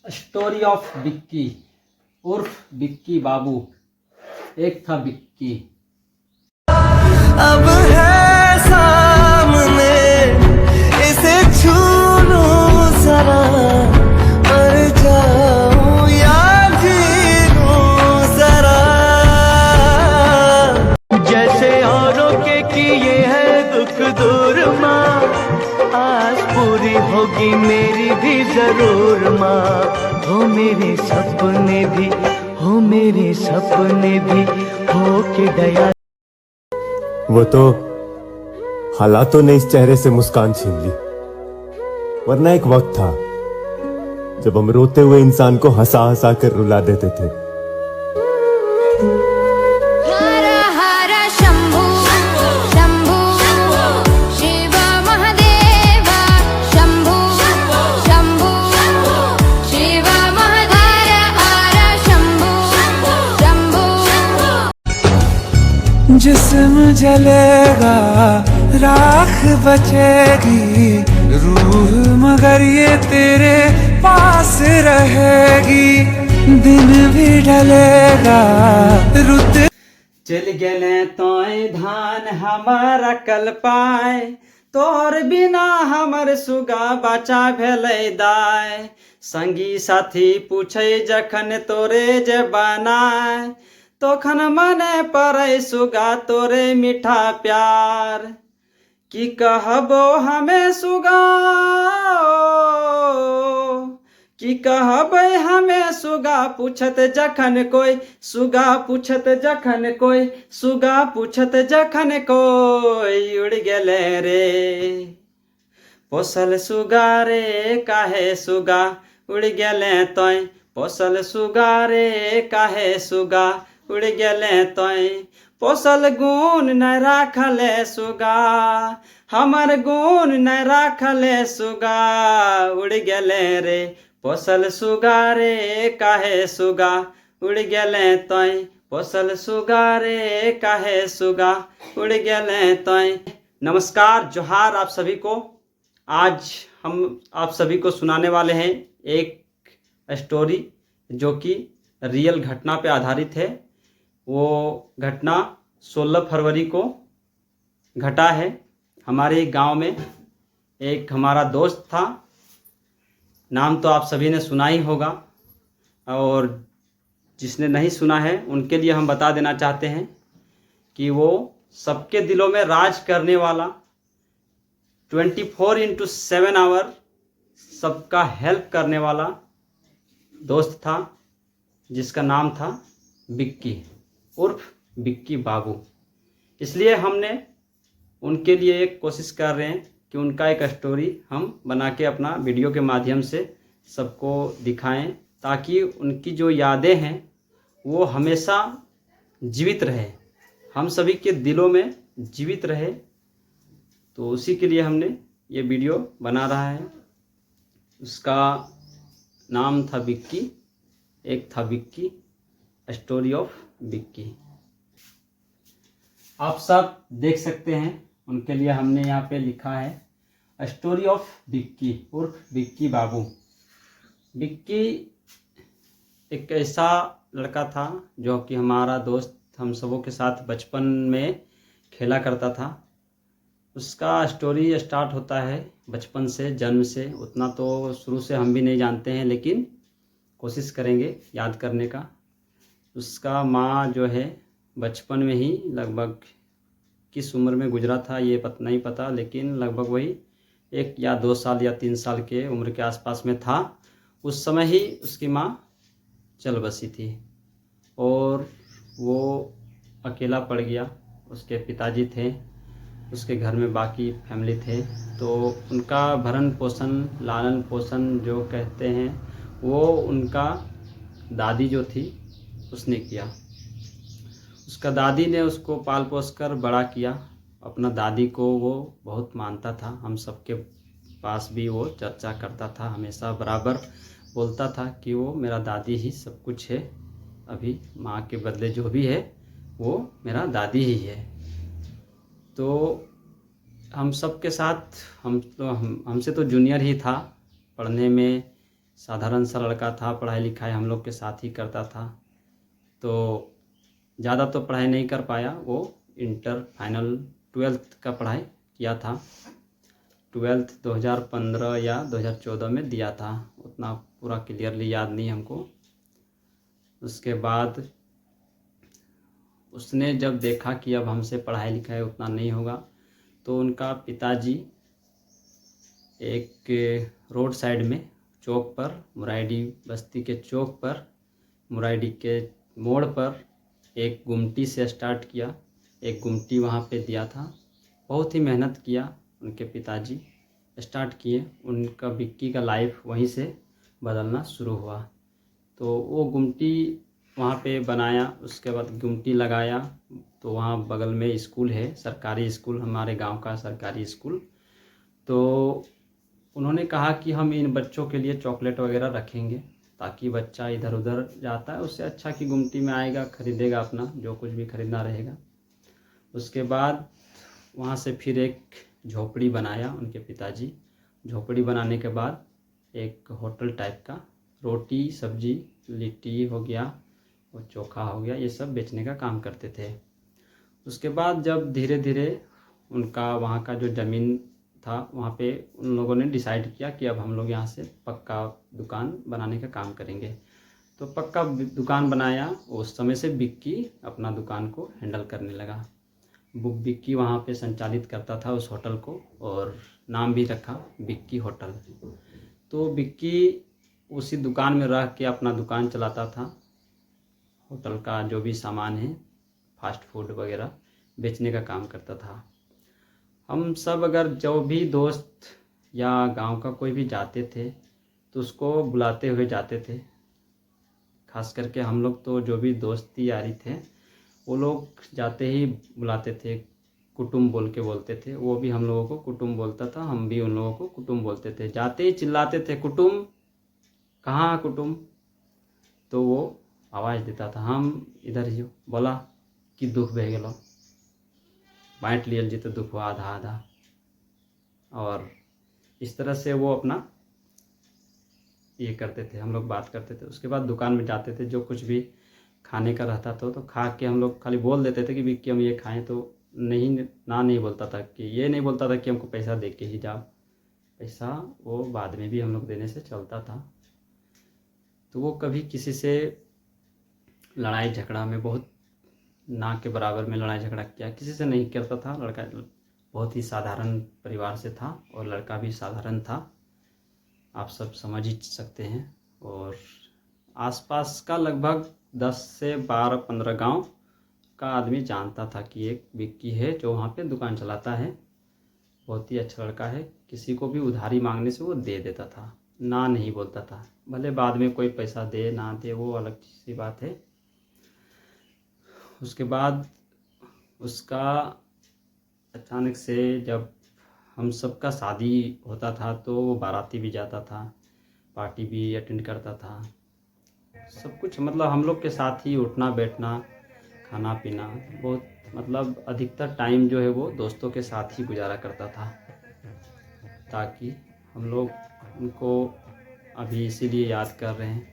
Story of Bikki उर्फ बिक्की बाबू। एक था बिक्की। अब है सामने, इसे छू लूं जरा, मर जाऊं या जी लूं जरा। जैसे औरों के किए है दुख दूर माँ, आज पूरी होगी मेरी भी जरूर माँ। हो मेरे सपने भी, हो मेरे सपने भी, हो के दया। वो तो हालातों ने इस चेहरे से मुस्कान छीन ली, वरना एक वक्त था जब हम रोते हुए इंसान को हंसा हंसा कर रुला देते थे। हर हर शंभू शंभू शिव महादेव शंभू शंभू शिव महादेव हर शंभू शंभू। जिस्म जलेगा राख बचेगी, रूह मगर ये तेरे पास रहेगी। दिन भी ढलेगा रुत चल गए तोय धान हमारा कल पाए, तोर बिना हमर सुगा बचा भेलै दाय। संगी साथी पूछे जखन तोरे जे बनाए, तोखन मने पड़ै सुगा तोरे मीठा प्यार। की कहबो हमें सुगा, की कहबै हमें सुगा पूछत जखन कोई, सुगा पूछत जखन कोई, सुगा पूछत जखन कोई। उड़ गेले रे पोसल सुगा रे, काहे सुगा उड़ गेले तोय। पोसल सुगा रे काहे सुगा उड़ गेले तोय। पोसल गुण न राखले सुगा, हमर गुण न राखले सुगा उड़ गेले रे। पोसल सुगा रे काहे सुगा उड़ गेले तोय। पोसल सुगा रे काहे सुगा उड़ गेले तोय। नमस्कार, जोहार आप सभी को। आज हम आप सभी को सुनाने वाले हैं एक स्टोरी जो कि रियल घटना पे आधारित है। वो घटना 16 फरवरी को घटा है। हमारे गांव में एक हमारा दोस्त था, नाम तो आप सभी ने सुना ही होगा, और जिसने नहीं सुना है उनके लिए हम बता देना चाहते हैं कि वो सबके दिलों में राज करने वाला 24/7 आवर सबका हेल्प करने वाला दोस्त था, जिसका नाम था बिक्की उर्फ बिक्की बाबू। इसलिए हमने उनके लिए एक कोशिश कर रहे हैं कि उनका एक स्टोरी हम बना के अपना वीडियो के माध्यम से सबको दिखाएं, ताकि उनकी जो यादें हैं वो हमेशा जीवित रहे, हम सभी के दिलों में जीवित रहे। तो उसी के लिए हमने ये वीडियो बना रहा है। उसका नाम था बिक्की, एक था बिक्की, स्टोरी ऑफ बिक्की। आप सब देख सकते हैं, उनके लिए हमने यहाँ पे लिखा है स्टोरी ऑफ बिक्की उर्फ बिक्की बाबू। बिक्की एक ऐसा लड़का था जो कि हमारा दोस्त, हम सबों के साथ बचपन में खेला करता था। उसका स्टोरी स्टार्ट होता है बचपन से, जन्म से। उतना तो शुरू से हम भी नहीं जानते हैं, लेकिन कोशिश करेंगे याद करने का। उसका माँ जो है बचपन में ही लगभग किस उम्र में गुजरा था ये नहीं पता, लेकिन लगभग वही 1 या 2 साल या 3 साल के उम्र के आसपास में था। उस समय ही उसकी माँ चल बसी थी और वो अकेला पड़ गया। उसके पिताजी थे, उसके घर में बाकी फैमिली थे, तो उनका भरण पोषण, लालन पोषण जो कहते हैं, वो उनका दादी जो थी उसने किया। उसका दादी ने उसको पाल पोस कर बड़ा किया। अपना दादी को वो बहुत मानता था, हम सबके पास भी वो चर्चा करता था, हमेशा बराबर बोलता था कि वो मेरा दादी ही सब कुछ है। अभी माँ के बदले जो भी है वो मेरा दादी ही है। तो हम सब के साथ, हमसे तो जूनियर ही था, पढ़ने में साधारण सा लड़का था, पढ़ाई लिखाई हम लोग के साथ ही करता था। तो ज़्यादा तो पढ़ाई नहीं कर पाया वो, इंटर फाइनल 12th का पढ़ाई किया था। 12th 2015 या 2014 में दिया था, उतना पूरा क्लियरली याद नहीं हमको। उसके बाद उसने जब देखा कि अब हमसे पढ़ाई लिखाई उतना नहीं होगा, तो उनका पिताजी एक रोड साइड में चौक पर, मुराइडी बस्ती के चौक पर, मुराइडी के मोड़ पर एक गुमटी से स्टार्ट किया। एक गुमटी वहाँ पे दिया था। बहुत ही मेहनत किया उनके पिताजी, स्टार्ट किए। उनका विक्की का लाइफ वहीं से बदलना शुरू हुआ। तो वो गुमटी वहाँ पे बनाया, उसके बाद गुमटी लगाया। तो वहाँ बगल में स्कूल है, सरकारी स्कूल, हमारे गांव का सरकारी स्कूल। तो उन्होंने कहा कि हम इन बच्चों के लिए चॉकलेट वगैरह रखेंगे, ताकि बच्चा इधर उधर जाता है उससे अच्छा कि गुमटी में आएगा, खरीदेगा अपना जो कुछ भी खरीदना रहेगा। उसके बाद वहाँ से फिर एक झोपड़ी बनाया उनके पिताजी। झोपड़ी बनाने के बाद एक होटल टाइप का, रोटी सब्जी लिट्टी हो गया और चोखा हो गया, ये सब बेचने का काम करते थे। उसके बाद जब धीरे धीरे उनका वहाँ का जो ज़मीन था, वहाँ पे उन लोगों ने डिसाइड किया कि अब हम लोग यहाँ से पक्का दुकान बनाने का काम करेंगे। तो पक्का दुकान बनाया। उस समय से विक्की अपना दुकान को हैंडल करने लगा। विक्की वहाँ पे संचालित करता था उस होटल को, और नाम भी रखा विक्की होटल। तो विक्की उसी दुकान में रह के अपना दुकान चलाता था। होटल का जो भी सामान है, फास्ट फूड वगैरह बेचने का काम करता था। हम सब अगर जो भी दोस्त या गांव का कोई भी जाते थे तो उसको बुलाते हुए जाते थे। खास करके हम लोग तो जो भी दोस्ती यारी थे वो लोग जाते ही बुलाते थे, कुटुंब बोल के बोलते थे। वो भी हम लोगों को कुटुंब बोलता था, हम भी उन लोगों को कुटुंब बोलते थे। जाते ही चिल्लाते थे, कुटुंब कहाँ कुटुंब? तो वो आवाज़ देता था, हम इधर ही हो। बोला कि दुख बह गेलो, बाँट लियल जी तो दुख हुआ आधा आधा। और इस तरह से वो अपना ये करते थे, हम लोग बात करते थे। उसके बाद दुकान में जाते थे, जो कुछ भी खाने का रहता था तो खा के हम लोग खाली बोल देते थे कि विक्की हम ये खाएं। तो नहीं बोलता था, कि ये नहीं बोलता था कि हमको पैसा दे के ही जाओ। पैसा वो बाद में भी हम लोग देने से चलता था। तो वो कभी किसी से लड़ाई झगड़ा में, बहुत ना के बराबर में लड़ाई झगड़ा किया किसी से नहीं करता था। लड़का बहुत ही साधारण परिवार से था और लड़का भी साधारण था, आप सब समझ ही सकते हैं। और आसपास का लगभग 10 से 12-15 गांव का आदमी जानता था कि एक विक्की है जो वहाँ पे दुकान चलाता है। बहुत ही अच्छा लड़का है, किसी को भी उधारी मांगने से वो दे देता था, ना नहीं बोलता था। भले बाद में कोई पैसा दे ना दे वो अलग सी बात है। उसके बाद उसका अचानक से जब हम सबका शादी होता था तो वो बाराती भी जाता था, पार्टी भी अटेंड करता था, सब कुछ मतलब हम लोग के साथ ही उठना बैठना खाना पीना, बहुत मतलब अधिकतर टाइम जो है वो दोस्तों के साथ ही गुजारा करता था। ताकि हम लोग उनको अभी इसीलिए याद कर रहे हैं।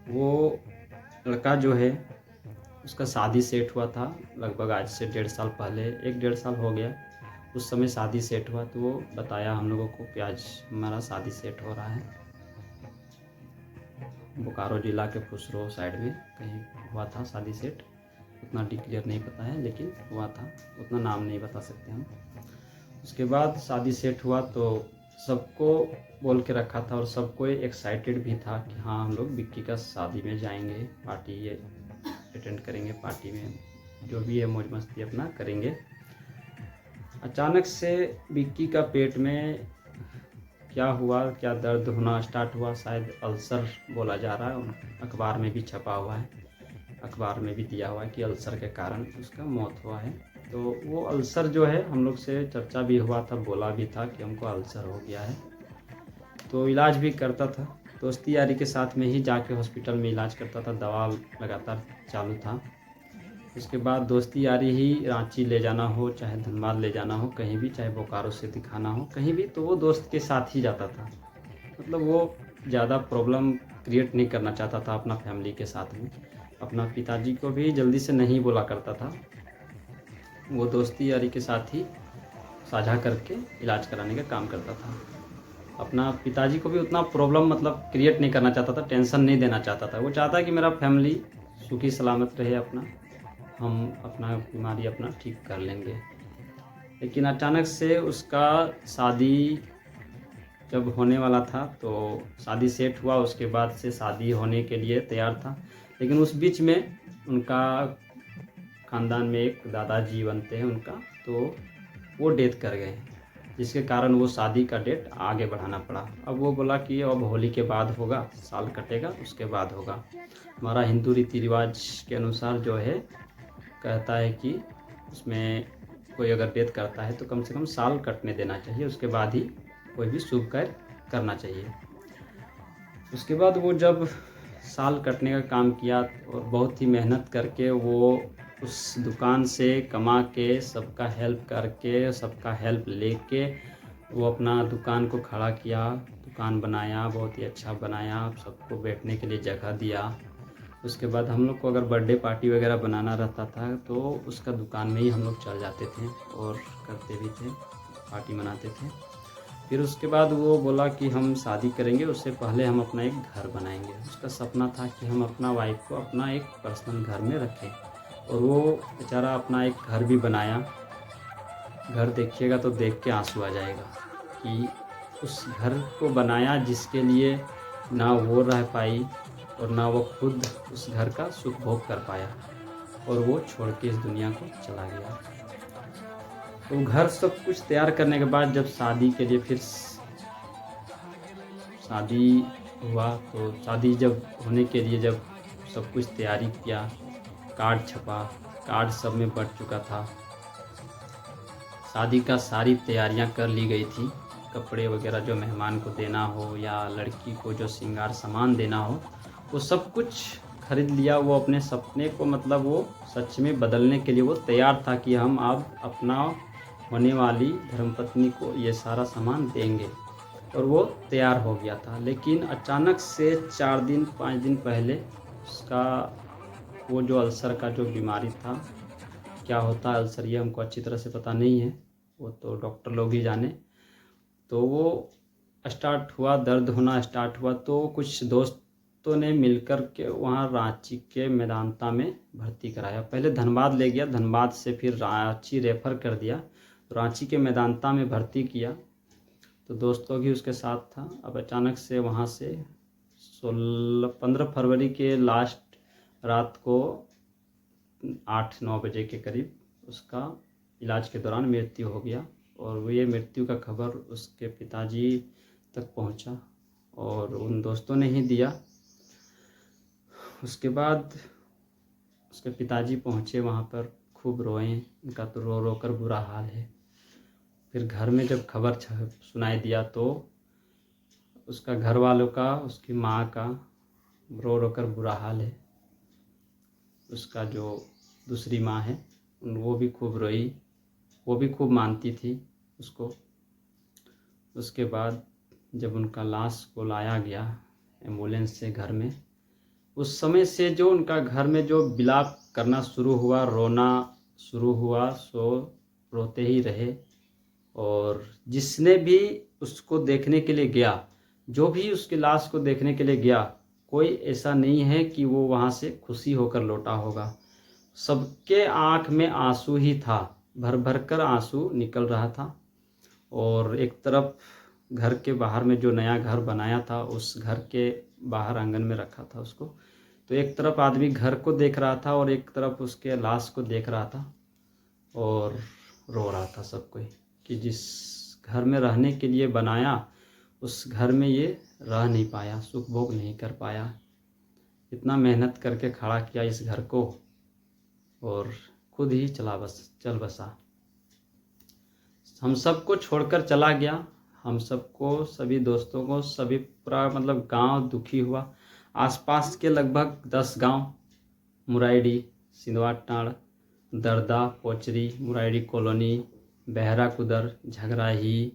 वो लड़का जो है उसका शादी सेट हुआ था लगभग आज से 1.5 साल पहले, 1-1.5 साल हो गया। उस समय शादी सेट हुआ तो वो बताया हम लोगों को कि आज हमारा शादी सेट हो रहा है। बोकारो जिला के फुसरो साइड में कहीं हुआ था शादी सेट, उतना डिक्लेयर नहीं पता है लेकिन हुआ था, उतना नाम नहीं बता सकते हम। उसके बाद शादी सेट हुआ तो सबको बोल के रखा था और सबको एक्साइटेड भी था कि हाँ हम लोग विक्की का शादी में जाएंगे, पार्टी अटेंड करेंगे, पार्टी में जो भी है मौज मस्ती अपना करेंगे। अचानक से विक्की का पेट में क्या हुआ, क्या दर्द होना स्टार्ट हुआ, शायद अल्सर बोला जा रहा है, अखबार में भी छपा हुआ है, अखबार में भी दिया हुआ है कि अल्सर के कारण उसका मौत हुआ है। तो वो अल्सर जो है हम लोग से चर्चा भी हुआ था, बोला भी था कि हमको अल्सर हो गया है। तो इलाज भी करता था, दोस्ती यारी के साथ में ही जाके हॉस्पिटल में इलाज करता था, दवा लगातार चालू था। उसके बाद दोस्ती यारी ही रांची ले जाना हो, चाहे धनबाद ले जाना हो, कहीं भी, चाहे बोकारो से दिखाना हो कहीं भी, तो वो दोस्त के साथ ही जाता था। मतलब वो ज़्यादा प्रॉब्लम क्रिएट नहीं करना चाहता था अपना फैमिली के साथ में। अपना पिताजी को भी जल्दी से नहीं बोला करता था, वो दोस्ती यारी के साथ ही साझा करके इलाज कराने का काम करता था। अपना पिताजी को भी उतना प्रॉब्लम मतलब क्रिएट नहीं करना चाहता था, टेंशन नहीं देना चाहता था। वो चाहता है कि मेरा फैमिली सुखी सलामत रहे, अपना हम अपना बीमारी अपना ठीक कर लेंगे। लेकिन अचानक से उसका शादी जब होने वाला था तो शादी सेट हुआ, उसके बाद से शादी होने के लिए तैयार था। लेकिन उस बीच में उनका ख़ानदान में एक दादाजी बनते हैं उनका, तो वो डेथ कर गए, जिसके कारण वो शादी का डेट आगे बढ़ाना पड़ा। अब वो बोला कि अब होली के बाद होगा, साल कटेगा उसके बाद होगा। हमारा हिंदू रीति रिवाज के अनुसार जो है कहता है कि उसमें कोई अगर डेथ करता है तो कम से कम साल कटने देना चाहिए, उसके बाद ही कोई भी शुभ कार्य करना चाहिए। उसके बाद वो जब साल कटने का काम किया और बहुत ही मेहनत करके वो उस दुकान से कमा के सबका हेल्प करके सबका हेल्प लेके वो अपना दुकान को खड़ा किया, दुकान बनाया, बहुत ही अच्छा बनाया, सबको बैठने के लिए जगह दिया। उसके बाद हम लोग को अगर बर्थडे पार्टी वगैरह बनाना रहता था तो उसका दुकान में ही हम लोग चल जाते थे और करते भी थे, पार्टी मनाते थे। फिर उसके बाद वो बोला कि हम शादी करेंगे, उससे पहले हम अपना एक घर बनाएंगे। उसका सपना था कि हम अपना वाइफ को अपना एक पर्सनल घर में रखें, और वो बेचारा अपना एक घर भी बनाया। घर देखिएगा तो देख के आंसू आ जाएगा कि उस घर को बनाया जिसके लिए ना वो रह पाई और ना वो खुद उस घर का सुख भोग कर पाया, और वो छोड़ के इस दुनिया को चला गया। तो घर सब कुछ तैयार करने के बाद जब शादी के लिए फिर शादी हुआ, तो शादी जब होने के लिए जब सब कुछ तैयारी किया, कार्ड छपा, कार्ड सब में बढ़ चुका था। शादी का सारी तैयारियां कर ली गई थी, कपड़े वगैरह जो मेहमान को देना हो या लड़की को जो श्रृंगार सामान देना हो वो सब कुछ खरीद लिया। वो अपने सपने को मतलब वो सच में बदलने के लिए वो तैयार था कि हम अब अपना होने वाली धर्मपत्नी को ये सारा सामान देंगे, और वो तैयार हो गया था। लेकिन अचानक से 4 दिन 5 दिन पहले उसका वो जो अल्सर का जो बीमारी था, क्या होता है अल्सर ये हमको अच्छी तरह से पता नहीं है, वो तो डॉक्टर लोग ही जाने। तो वो स्टार्ट हुआ, दर्द होना स्टार्ट हुआ, तो कुछ दोस्तों ने मिलकर के वहाँ रांची के मेदांता में भर्ती कराया। पहले धनबाद ले गया, धनबाद से फिर रांची रेफ़र कर दिया, तो रांची के मेदांता में भर्ती किया। तो दोस्तों भी उसके साथ था। अब अचानक से वहाँ से 15 फरवरी के लास्ट रात को 8-9 बजे के करीब उसका इलाज के दौरान मृत्यु हो गया, और वो ये मृत्यु का खबर उसके पिताजी तक पहुंचा और उन दोस्तों ने ही दिया। उसके बाद उसके पिताजी पहुंचे वहाँ पर, खूब रोए, उनका तो रो रो कर बुरा हाल है। फिर घर में जब खबर सुनाई दिया तो उसका घर वालों का, उसकी माँ का रो रो कर बुरा हाल है। उसका जो दूसरी माँ है वो भी खूब रोई, वो भी खूब मानती थी उसको। उसके बाद जब उनका लाश को लाया गया एम्बुलेंस से घर में, उस समय से जो उनका घर में जो विलाप करना शुरू हुआ, रोना शुरू हुआ, सो रोते ही रहे। और जिसने भी उसको देखने के लिए गया, जो भी उसकी लाश को देखने के लिए गया, कोई ऐसा नहीं है कि वो वहाँ से खुशी होकर लौटा होगा। सबके आँख में आंसू ही था, भर भर कर आंसू निकल रहा था। और एक तरफ घर के बाहर में जो नया घर बनाया था, उस घर के बाहर आंगन में रखा था उसको, तो एक तरफ आदमी घर को देख रहा था और एक तरफ उसके लाश को देख रहा था और रो रहा था सब कोई, कि जिस घर में रहने के लिए बनाया उस घर में ये रह नहीं पाया, सुख भोग नहीं कर पाया। इतना मेहनत करके खड़ा किया इस घर को और खुद ही चल बसा। हम सबको छोड़कर चला गया, हम सबको, सभी दोस्तों को, सभी पूरा मतलब गांव दुखी हुआ। आसपास के लगभग 10 गांव, मुराइडी, सिंधवाटाड़, दरदा, पोचरी, मुराइडी कॉलोनी, बहरा कुदर, झगराही,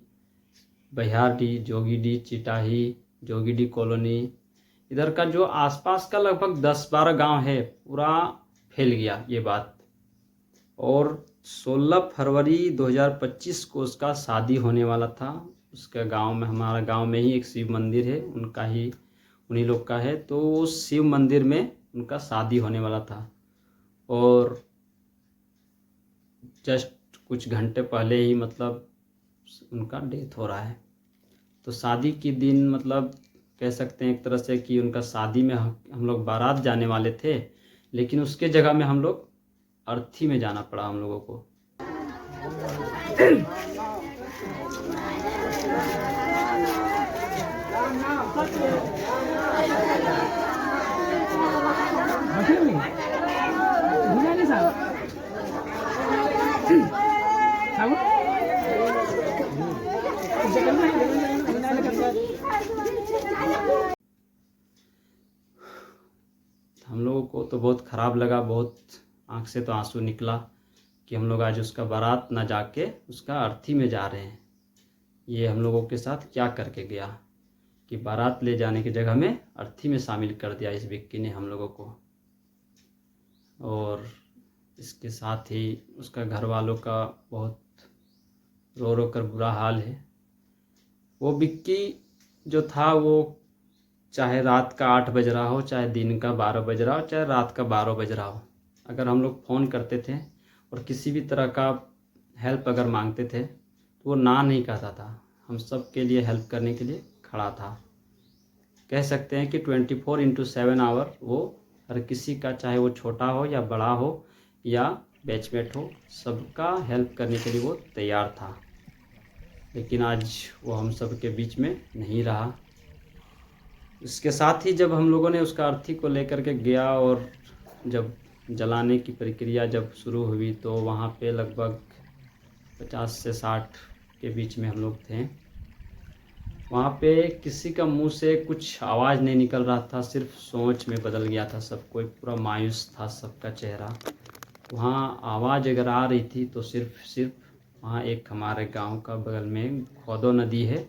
बहियारडी, जोगीडी, चिटाही, जोगीडी कॉलोनी, इधर का जो आसपास का लगभग 10-12 गांव है, पूरा फैल गया ये बात। और 16 फरवरी 2025 को उसका शादी होने वाला था। उसका गांव में, हमारा गांव में ही एक शिव मंदिर है, उनका ही, उन्हीं लोग का है। तो उस शिव मंदिर में उनका शादी होने वाला था और जस्ट कुछ घंटे पहले ही मतलब उनका डेथ हो रहा है। तो शादी के दिन मतलब कह सकते हैं एक तरह से कि उनका शादी में हम लोग बारात जाने वाले थे, लेकिन उसके जगह में हम लोग अर्थी में जाना पड़ा हम लोगों को। हम लोगों को तो बहुत ख़राब लगा, बहुत आंख से तो आंसू निकला कि हम लोग आज उसका बारात ना जाके उसका अर्थी में जा रहे हैं। ये हम लोगों के साथ क्या करके गया कि बारात ले जाने की जगह में अर्थी में शामिल कर दिया इस विक्की ने हम लोगों को। और इसके साथ ही उसका घर वालों का बहुत रो रो कर बुरा हाल है। वो विक्की जो था, वो चाहे रात का 8 बज रहा हो, चाहे दिन का 12 बज रहा हो, चाहे रात का 12 बज रहा हो, अगर हम लोग फ़ोन करते थे और किसी भी तरह का हेल्प अगर मांगते थे तो वो ना नहीं कहता था। हम सब के लिए हेल्प करने के लिए खड़ा था। कह सकते हैं कि 24/7 आवर वो हर किसी का, चाहे वो छोटा हो या बड़ा हो या बैचमेट हो, सबका हेल्प करने के लिए वो तैयार था। लेकिन आज वो हम सब के बीच में नहीं रहा। इसके साथ ही जब हम लोगों ने उसका अर्थी को लेकर के गया और जब जलाने की प्रक्रिया जब शुरू हुई तो वहाँ पे लगभग 50 से 60 के बीच में हम लोग थे। वहाँ पे किसी का मुंह से कुछ आवाज़ नहीं निकल रहा था, सिर्फ सोच में बदल गया था सब कोई, पूरा मायूस था सबका चेहरा। वहाँ आवाज़ अगर आ रही थी तो सिर्फ वहाँ एक हमारे गांव का बगल में खोदो नदी है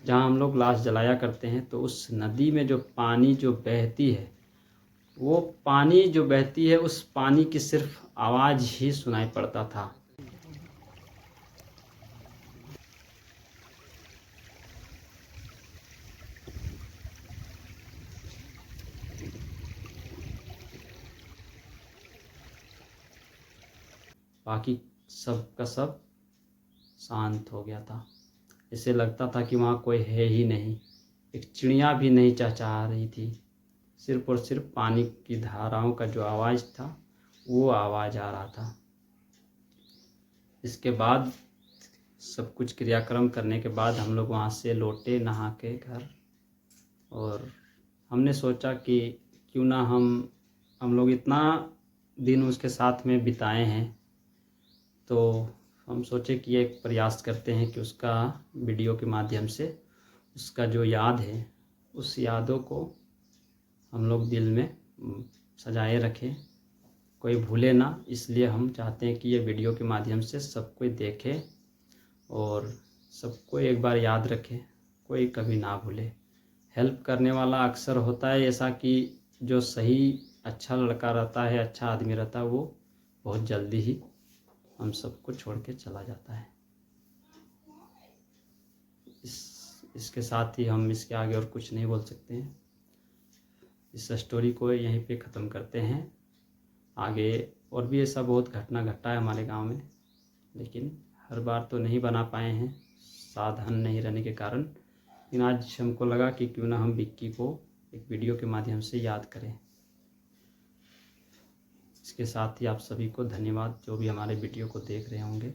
जहाँ हम लोग लाश जलाया करते हैं। तो उस नदी में जो पानी जो बहती है, वो पानी जो बहती है, उस पानी की सिर्फ आवाज़ ही सुनाई पड़ता था। बाकी सब का सब शांत हो गया था। ऐसे लगता था कि वहाँ कोई है ही नहीं, एक चिड़िया भी नहीं चहचहा रही थी। सिर्फ और सिर्फ पानी की धाराओं का जो आवाज़ था वो आवाज़ आ रहा था। इसके बाद सब कुछ क्रियाक्रम करने के बाद हम लोग वहाँ से लौटे नहा के घर, और हमने सोचा कि क्यों ना हम लोग इतना दिन उसके साथ में बिताए हैं, तो हम सोचे कि एक प्रयास करते हैं कि उसका वीडियो के माध्यम से उसका जो याद है, उस यादों को हम लोग दिल में सजाए रखें, कोई भूले ना। इसलिए हम चाहते हैं कि ये वीडियो के माध्यम से सब कोई देखे और सबको एक बार याद रखे, कोई कभी ना भूले। हेल्प करने वाला अक्सर होता है ऐसा कि जो सही अच्छा लड़का रहता है, अच्छा आदमी रहता है, वो बहुत जल्दी ही हम सबको छोड़ के चला जाता है। इसके साथ ही हम इसके आगे और कुछ नहीं बोल सकते हैं। इस स्टोरी को यहीं पे ख़त्म करते हैं। आगे और भी ऐसा बहुत घटना घटा है हमारे गांव में, लेकिन हर बार तो नहीं बना पाए हैं साधन नहीं रहने के कारण। लेकिन आज हमको लगा कि क्यों ना हम विक्की को एक वीडियो के माध्यम से याद करें। इसके साथ ही आप सभी को धन्यवाद जो भी हमारे वीडियो को देख रहे होंगे।